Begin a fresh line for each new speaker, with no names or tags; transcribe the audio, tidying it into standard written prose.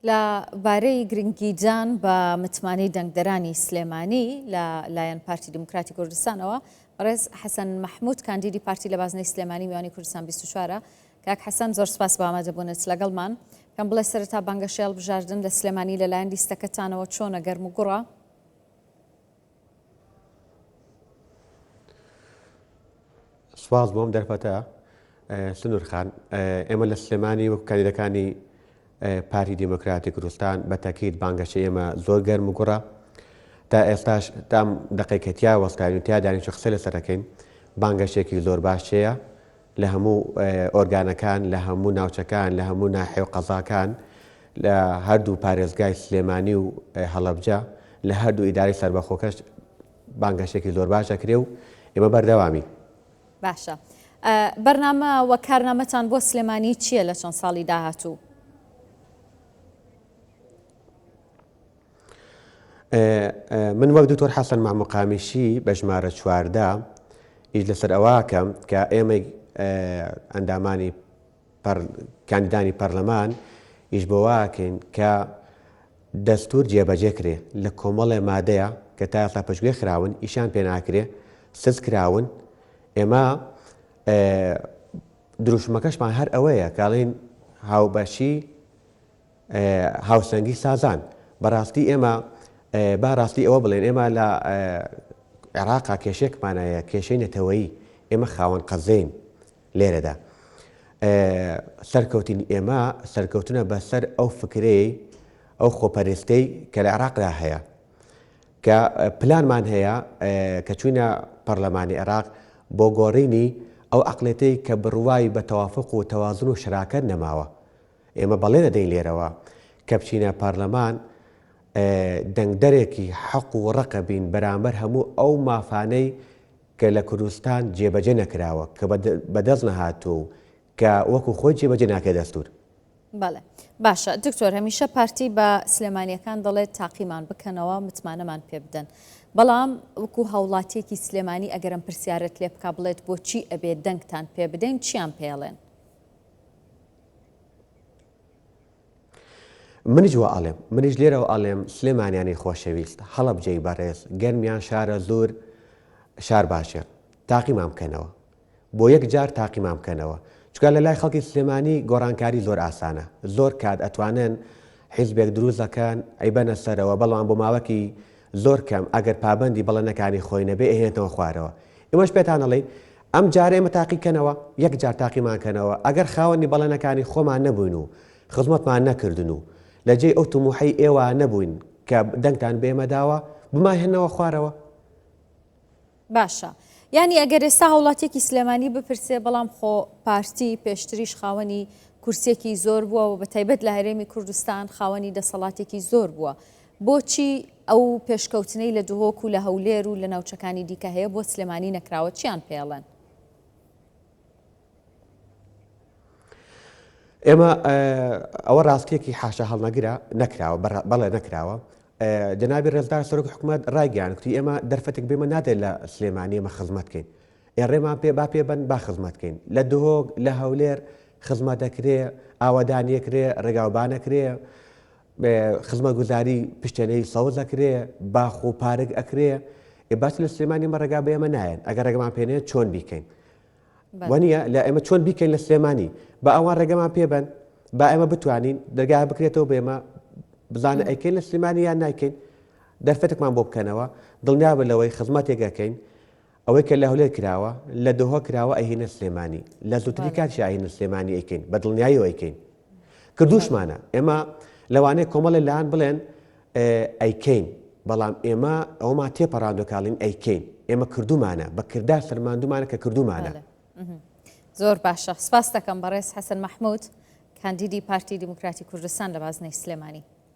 لە بارەی گرنگیجان بە متمانەی دەنگدەرانی سلێمانی لە لایەن پارتی دموکراتی کوردستانەوە بەڕێز حەسەن مەحموود کاندیدی پارتی لە بازنەی سلێمانی میوانی کوردستان 24 کاک حەسەن زۆر سپاس بە ئامادەبوونت لەگەڵمان پێم بڵێ سەرەتا بانگەشێڵ بژاردن لە سلێمانی لەلایەن لیستەکەتانەوە چۆنە گەرم و گوڕە؟
سواز بۆم دەرفەتە سنوور خان ئێمە لە سلێمانی وەکو کاندیدەکانی پارتی دیموکراتی کوردستان بە تاکید بانگەشە ئێمە زۆر گەرم و گوڕە تا ئێستاش تام دقیقەتیا وەستاوین تیا دانیش قسە لەسەر دەکەین بانگەشێکی زۆر باشەیە لە هەموو ئۆرگانەکان لە هەموو ناوچەکان لە هەموو ناحێ و قەزاکان لە هەردوو پارێزگای سلێمانی و هەڵەبجە لە هەردوو ئیداری سەربەخۆکەش بانگەشێکی زۆر باشە کرێ و ئێمە بەردەوامی.
باشە بەرنامە وە کارنامەتان بۆ سلێمانی چییە لە چەند ساڵی داهاتوو؟
من وەک دکتۆر حەسەن مامۆقامیشی بە ژمارە 14 هیچ لەسەر ئەواکەم کە ئێمە ئەندامانی کاندیدانی پەرلەمان هیچ بۆ واکەین کە دەستور جێبەجێ کرێ لە کۆمەڵێ مادەیە کە تا ئێستا پشتگوێ خراون ئیشان پێ ناکرێ سز کراون ئێمە دروشمەکەشمان هەر ئەوەیە کاڵین هاوبەشی هاوسەنگی سازان بەڕاستی ئێمە با ڕاستی ئەوە بڵێن ئێمە لە عێراقا کێشێکمانایە کێشەی نەتەوەیی ئێمە خاوەن قەزەین لێرەدا سەرکەوتین ئێمە سەرکەوتنە بەسەر ئەو فکرەی ئەو خۆپەرستەی کە لە عێراقدا هەیە کە پلانمان هەیە کە چوونە پەرلەمانی عێراق بۆ گۆڕینی ئەو عەقڵێتەی کە بڕوای بە تەوافق و تەوازن و شراکەت نەماوە ئێمە بەڵێ دەدەین لێرەوە کە بچینە پەرلەمان دەنگدەرێکی حەق و ڕقە بین بەرامبەر هەموو ئەو مافانەی کە لە کوردستان جێبەجێ نەکراوە کە بەدەست نەهاتوو کە وەکو خۆی جێبەجێ ناکرێت دەستور.
بەڵێ باشە دکتۆر هەمیشە پارتی بە سلێمانیەکان دەڵێت تاقیمان بکەنەوە متمانەمان پێ بدەن بەڵام وەکو هەوڵاتیەکی سلێمانی ئەگەرم پرسیارەت لێ بکا بڵێت بۆچی ئەبێت دەنگتان پێ بدەین چیان پێڵێن؟
منیش وە ئەڵێم منیش لێرەوە ئەڵێم سلێمانیانی خۆشەویست هەڵەبجەی بەڕێز گەرمیان شارە زۆر شار باشە تاقیمان بکەنەوە بۆ یەک جار تاقیمان بکەنەوە چکە لە لای خەڵکی سلێمانی گۆڕانکاری زۆر ئاسانە زۆر کات ئەتوانن حیزبێک دروست دەکەن ئەیبەنە سەرەوە بەڵام بۆ ماوەکی زۆر کەم ئەگەر پابەندی بەڵێنەکانی خۆی نەبێ ئەهێنێتەوە خوارەوە ئێمەش پێتان دەڵێ ئەم جارە ئێمە تاقیکەنەوە یەک جار تاقیمان کەنەوە ئەگەر خاوەنی بەڵێنەکانی خۆمان نەبووین و خزمەتمان نەکردن و لەجێ ئەو توموحەی ئێوە نەبووین کە دەنگتان بێمە داوە بماهێنەوە خوارەوە.
باشە یعنی ئەگەر ئێستا هەوڵاتێکی سلێمانی بپرسێ بەڵام خۆ پارتی پێشتریش خاوەنی کورسێکی زۆر بووە و بە تایبەت لە هەرێمی کوردستان خاوەنی دەسەڵاتێکی زۆر بووە بۆچی ئەو پێشکەوتنەی لە دهۆک و لە هەولێر و لە ناوچەکانی دیکە هەیە بۆ سلێمانی نەکراوە چیان پێڵێن؟
ئێمە ئەوە ڕاستیەکی حاشا هەڵنەگرە نەکراوە بەڵێ نەکراوە جەنابی ڕێزدار سەرۆکی حکوومەت ڕایگەیان کوتی ئێمە دەرفەتێک بێمە نادێت لە سلێمانی ئێمە خزمەتکەین ئێڕێمان پێ با پێبەن با خزمەتکەین لە دهۆک لە هەولێر خزمەت دەکرێ ئاوەدانیەکرێ ڕێگاوبانەکرێ خزمەتگوزاری پشتێنەی سەوز ئەکرێ باخ و پارک ئەکرێ باش لە سلێمانی ئێمە ڕێگا بە ئێمە نایەن ئەگەر ڕێگەمان پێنێت چۆن بیکەین وانە لە ئێمە چۆن بیکەین لە سلێمانی بە ئەوان ڕێگەمان پێبن با ئێمە بتوانین دەرگا بکرێتەوە بە ئێمە بزانە ئەیکەین لە سلێمانی یان نایکەین دەرفەتێکمان بۆ بکەنەوە دڵنیا بە لەوەی خزمەتێکەکەین ئەوەی کە لە هەولێر کراوە لە دهۆ کراوە ئەهینە سلێمانی لە زووتری کاتشی ئاهینە سلێمانی ئەیکەین بە دڵنیاییەوە ئەیکەین کردوشمانە ئێمە لەوانەیە کۆمەڵە لایەن بڵێن ئەیکەین بەڵام ئێمە ئەومان تێپەڕاندۆ کاڵین ئەیکەین ئێمە کردومانە بە کردار سەرماندومانە کە کردومانە.
زۆر باشە سپاس دەکەم بەڕێز حەسەن مەحموود کاندیدی پارتی دیموکراتی کوردستان لە بازنەی سلێمانی.